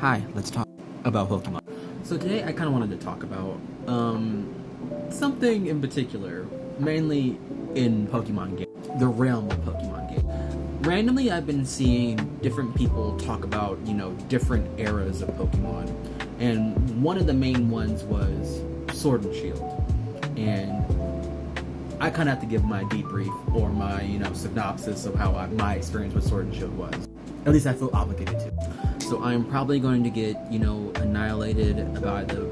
Hi, let's talk about Pokemon. So today I kind of wanted to talk about something in particular, mainly in Pokemon games, the realm of Pokemon games. Randomly, I've been seeing different people talk about, different eras of Pokemon, and one of the main ones was Sword and Shield. And I kind of have to give my debrief or my, synopsis of how my experience with Sword and Shield was. At least I feel obligated to. So I'm probably going to get, annihilated by the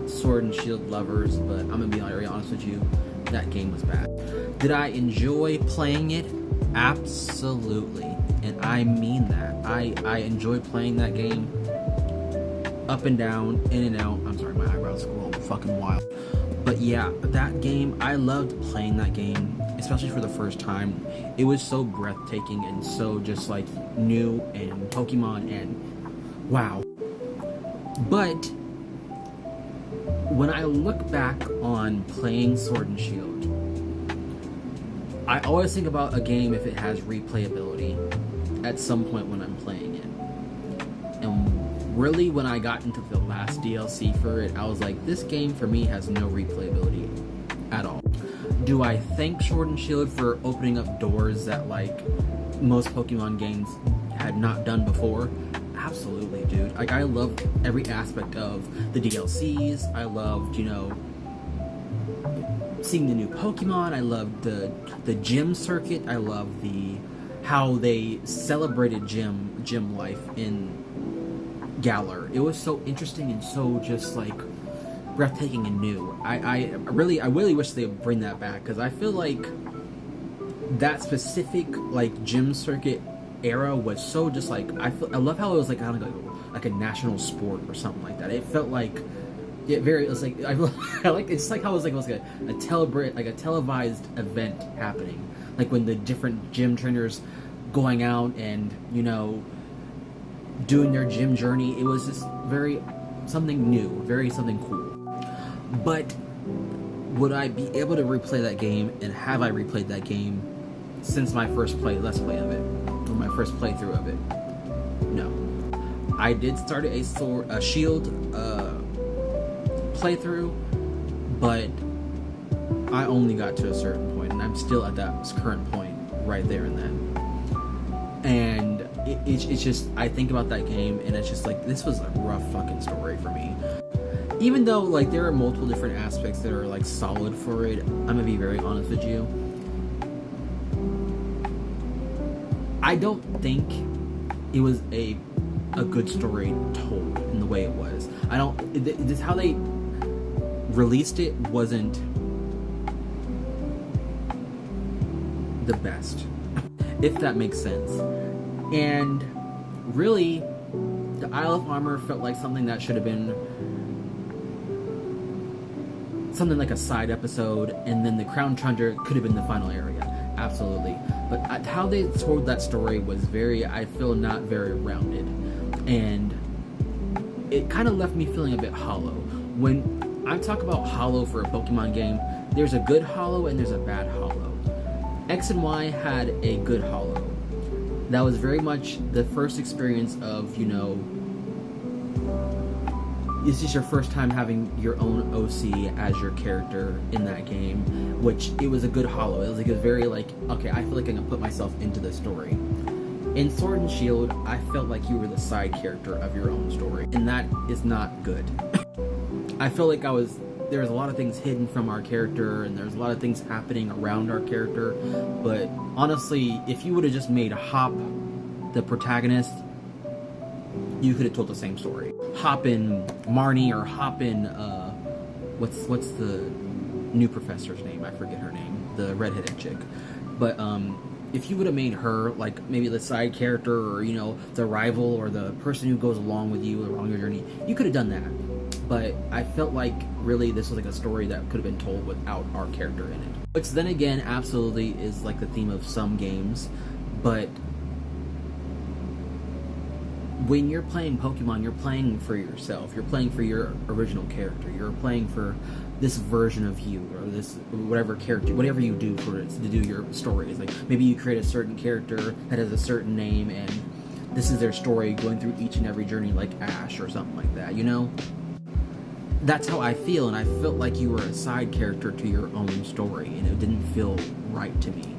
Sword and Shield lovers, but I'm going to be very honest with you, that game was bad. Did I enjoy playing it? Absolutely. And I mean that. I enjoyed playing that game up and down, in and out. I'm sorry, my eyebrows go fucking wild. But yeah, that game, I loved playing that game, especially for the first time. It was so breathtaking and so just like new and Pokemon and wow. But when I look back on playing Sword and Shield, I always think about a game if it has replayability at some point when I'm playing it. And really, when I got into the last DLC for it, I was like, this game for me has no replayability at all. Do I thank Sword and Shield for opening up doors that like most Pokemon games had not done before? Absolutely, dude. Like, I loved every aspect of the DLCs. I loved, seeing the new Pokemon. I loved the gym circuit. I loved how they celebrated gym life in Galar. It was so interesting and so just like breathtaking and new. I really wish they would bring that back, because I feel like that specific like gym circuit era was so just like I love how it was like kind of like a national sport or something like that. It felt like it was like I like it's like how it was like a televised event happening, like when the different gym trainers going out and doing their gym journey. It was just very something new, very something cool. But would I be able to replay that game, and have I replayed that game since my first let's play of it, or my first playthrough of it? No. I did start a Shield playthrough, but I only got to a certain point, and I'm still at that current point right there and then. And it's just, I think about that game, and it's just like, this was a rough fucking story for me. Even though, like, there are multiple different aspects that are, like, solid for it, I'm gonna be very honest with you. I don't think it was a good story told in the way it was. This how they released it wasn't the best, if that makes sense. And really, the Isle of Armor felt like something that should have been something like a side episode, and then the Crown Tundra could have been the final area. Absolutely. But how they told that story was I feel not very rounded. And it kind of left me feeling a bit hollow. When I talk about hollow for a Pokemon game, there's a good hollow and there's a bad hollow. X and Y had a good hollow. That was very much the first experience of, this is your first time having your own OC as your character in that game, which it was a good hollow. It was like a very like, okay, I feel like I can put myself into the story. In Sword and Shield, I felt like you were the side character of your own story, and that is not good. I feel like there was a lot of things hidden from our character, and there's a lot of things happening around our character, but honestly, if you would have just made Hop the protagonist, you could have told the same story. Hop in Marnie, or hop in what's the new professor's name? I forget her name. The redheaded chick. But if you would have made her like maybe the side character, or the rival, or the person who goes along with you along your journey, you could have done that. But I felt like really this was like a story that could have been told without our character in it. Which then again absolutely is like the theme of some games, but when you're playing Pokemon, you're playing for yourself. You're playing for your original character. You're playing for this version of you, or this whatever character, whatever you do to do your stories. Like maybe you create a certain character that has a certain name, and this is their story going through each and every journey like Ash or something like that, you know? That's how I feel, and I felt like you were a side character to your own story, and it didn't feel right to me.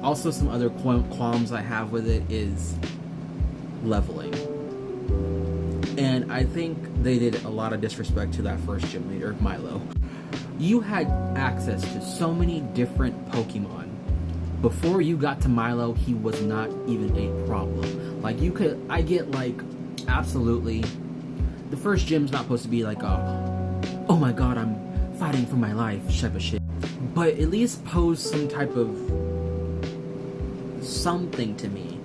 Also, some other qualms I have with it is leveling. And I think they did a lot of disrespect to that first gym leader, Milo. You had access to so many different Pokemon. Before you got to Milo, he was not even a problem. Like, I get, like, absolutely, the first gym's not supposed to be like a, oh my god, I'm fighting for my life type of shit. But at least pose some type of something to me.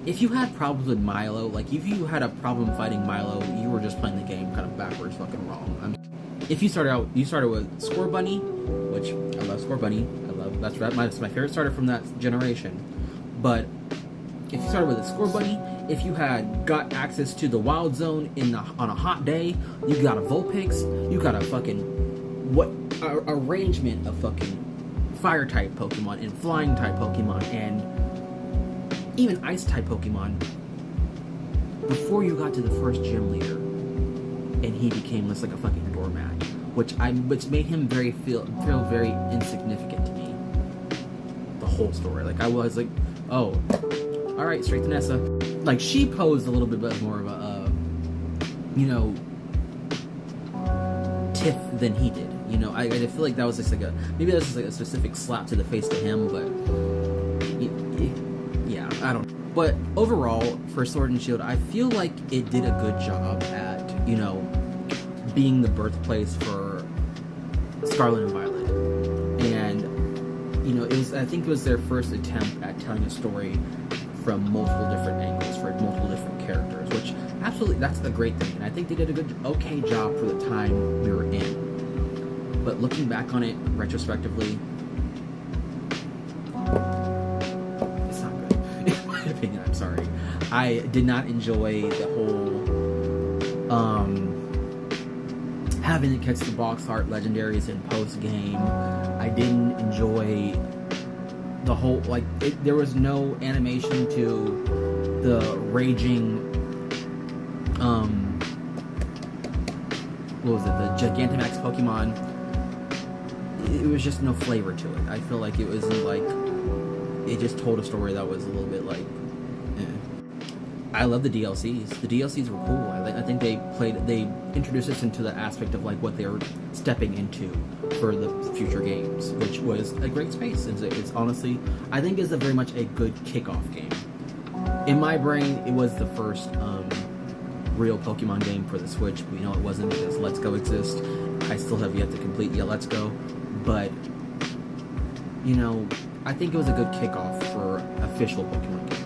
If you had problems with Milo, like, if you had a problem fighting Milo, you were just playing the game kind of backwards fucking wrong. If you started with Scorbunny, which I love Scorbunny, that's my favorite starter from that generation. But if you started with a Scorbunny, if you had got access to the Wild Zone on a hot day, you got a Vulpix, you got a fucking arrangement of fucking fire type Pokemon and flying type Pokemon and even ice type Pokemon before you got to the first gym leader, and he became just like a fucking doormat, which made him feel very insignificant to me. The whole story, like, I was like, oh, all right, straight to Nessa. Like, she posed a little bit more of a, tiff than he did. You know, I feel like that was just like maybe that's just like a specific slap to the face to him, but yeah, I don't know. But overall, for Sword and Shield, I feel like it did a good job at, being the birthplace for Scarlet and Violet. And, I think it was their first attempt at telling a story from multiple different angles for multiple different characters, which absolutely, that's a great thing. And I think they did a okay job for the time we were in. But looking back on it retrospectively, it's not good. In my opinion, I'm sorry. I did not enjoy the whole having to catch the box art legendaries in post game. I didn't enjoy the whole, like, there was no animation to the raging what was it, the Gigantamax Pokemon. It was just no flavor to it. I feel like it was like, it just told a story that was a little bit like, I love the DLCs. The DLCs were cool. I think they introduced us into the aspect of like what they were stepping into for the future games, which was a great space. It's honestly, I think is very much a good kickoff game. In my brain, it was the first real Pokemon game for the Switch. We know it wasn't because Let's Go exists. I still have yet to complete Let's Go, but I think it was a good kickoff for official Pokemon games.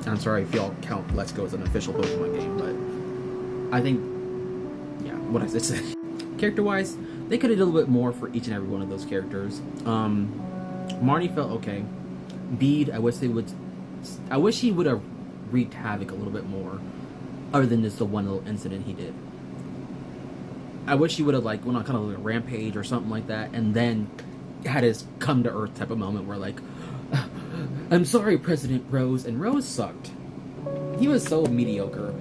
I'm sorry if y'all count Let's Go as an official Pokemon game, but I think, yeah, what I said. Character-wise, they could have done a little bit more for each and every one of those characters. Marnie felt okay. Bede, I wish he would have wreaked havoc a little bit more, other than just the one little incident he did. I wish he would have, like, went on kind of like a rampage or something like that, and then had his come to earth type of moment where, like, I'm sorry, President Rose, and Rose sucked. He was so mediocre.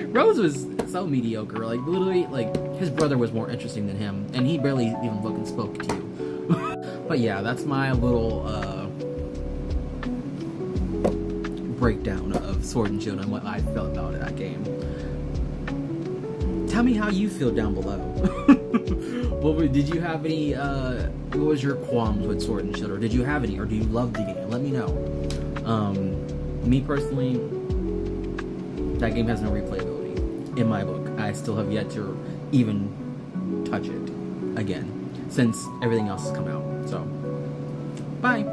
Rose was so mediocre. Like, literally, like, his brother was more interesting than him, and he barely even fucking spoke to you. But yeah, that's my little breakdown of Sword and Shield and what I felt about that game. Tell me how you feel down below. Did you have any, what was your qualms with Sword and Shield, or did you have any, or do you love the game? Let me know. Me personally, that game has no replayability, in my book. I still have yet to even touch it again, since everything else has come out, so, bye!